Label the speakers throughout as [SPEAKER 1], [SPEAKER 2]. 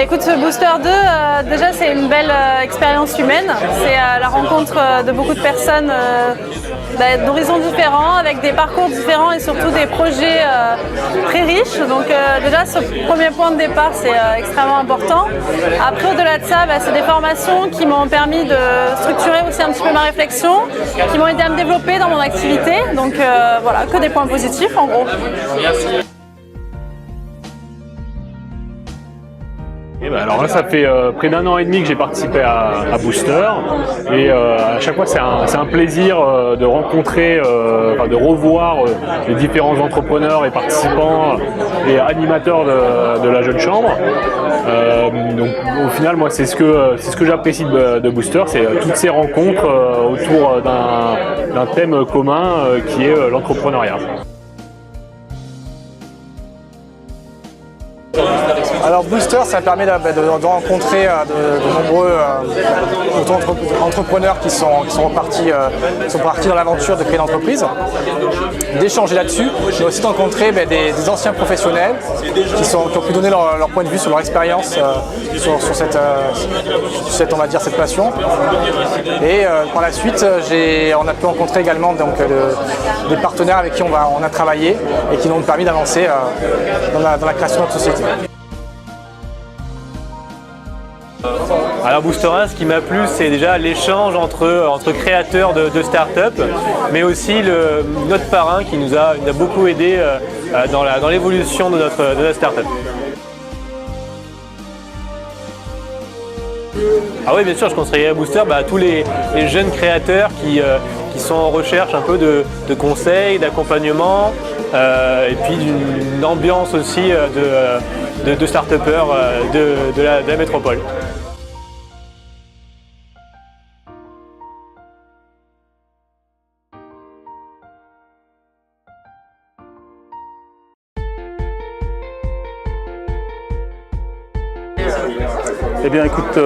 [SPEAKER 1] Écoute, ce Booster 2, déjà c'est une belle expérience humaine. C'est la rencontre de beaucoup de personnes d'horizons différents, avec des parcours différents et surtout des projets très riches. Donc déjà ce premier point de départ c'est extrêmement important. Après au-delà de ça, c'est des formations qui m'ont permis de structurer aussi un petit peu ma réflexion, qui m'ont aidé à me développer dans mon activité. Donc voilà, que des points positifs en gros.
[SPEAKER 2] Merci.
[SPEAKER 3] Alors là, ça fait près d'1 an et demi que j'ai participé à Booster et à chaque fois c'est un plaisir de rencontrer, de revoir les différents entrepreneurs et participants et animateurs de la Jeune Chambre. Donc au final, moi c'est ce que j'apprécie de Booster, c'est toutes ces rencontres autour d'un thème commun qui est l'entrepreneuriat.
[SPEAKER 4] Alors Booster, ça permet de rencontrer de nombreux entrepreneurs qui sont partis dans l'aventure de créer une entreprise, d'échanger là-dessus, mais aussi de rencontrer des anciens professionnels qui ont pu donner leur point de vue sur leur expérience sur cette, on va dire, cette passion. Et par la suite, on a pu rencontrer également des partenaires avec qui on a travaillé et qui nous ont permis d'avancer dans la création de notre société.
[SPEAKER 2] Alors Booster 1, ce qui m'a plu, c'est déjà l'échange entre créateurs de start-up, mais aussi notre parrain qui nous a beaucoup aidé dans l'évolution de notre start-up. Ah oui, bien sûr, je conseillerais Booster à tous les jeunes créateurs qui sont en recherche un peu de conseils, d'accompagnement, et puis d'une ambiance aussi de start-upers de la métropole.
[SPEAKER 5] Eh bien écoute,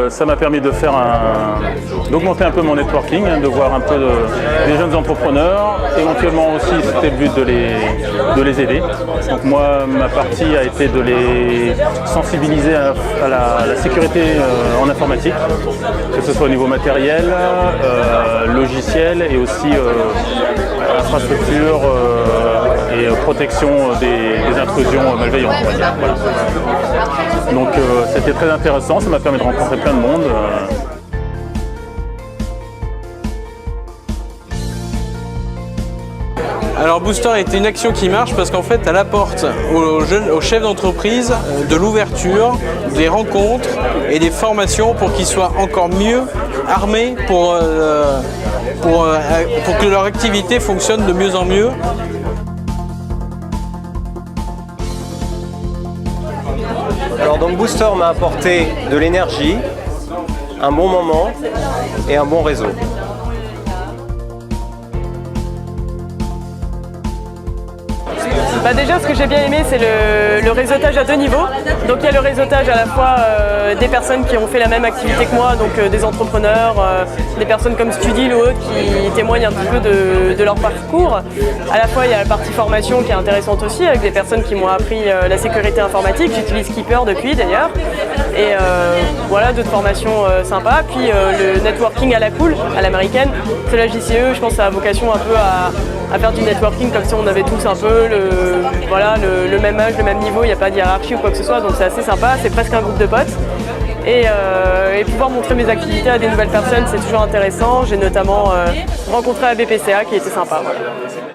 [SPEAKER 5] ça m'a permis d'augmenter un peu mon networking, de voir un peu des jeunes entrepreneurs. Éventuellement aussi, c'était le but de les aider. Donc moi, ma partie a été de les sensibiliser à la sécurité en informatique, que ce soit au niveau matériel, logiciel et aussi infrastructure et protection des intrusions malveillantes. Voilà. Donc c'était très intéressant, ça m'a permis de rencontrer plein de monde.
[SPEAKER 6] Alors Booster a été une action qui marche parce qu'en fait elle apporte aux chefs d'entreprise de l'ouverture, des rencontres et des formations pour qu'ils soient encore mieux armés pour que leur activité fonctionne de mieux en mieux.
[SPEAKER 7] Alors donc Booster m'a apporté de l'énergie, un bon moment et un bon réseau.
[SPEAKER 1] Déjà, ce que j'ai bien aimé, c'est le réseautage à 2 niveaux. Donc il y a le réseautage à la fois des personnes qui ont fait la même activité que moi, donc des entrepreneurs, des personnes comme Studil ou autres qui témoignent un petit peu de leur parcours. À la fois, il y a la partie formation qui est intéressante aussi, avec des personnes qui m'ont appris la sécurité informatique. J'utilise Keeper depuis d'ailleurs. Et voilà, d'autres formations sympas. Puis le networking à la cool, à l'américaine. C'est la JCE, je pense que ça a vocation un peu à faire du networking comme si on avait tous un peu le même âge, le même niveau, il n'y a pas de hiérarchie ou quoi que ce soit, donc c'est assez sympa, c'est presque un groupe de potes. Et pouvoir montrer mes activités à des nouvelles personnes, c'est toujours intéressant. J'ai notamment rencontré la BPCA qui était sympa. Voilà.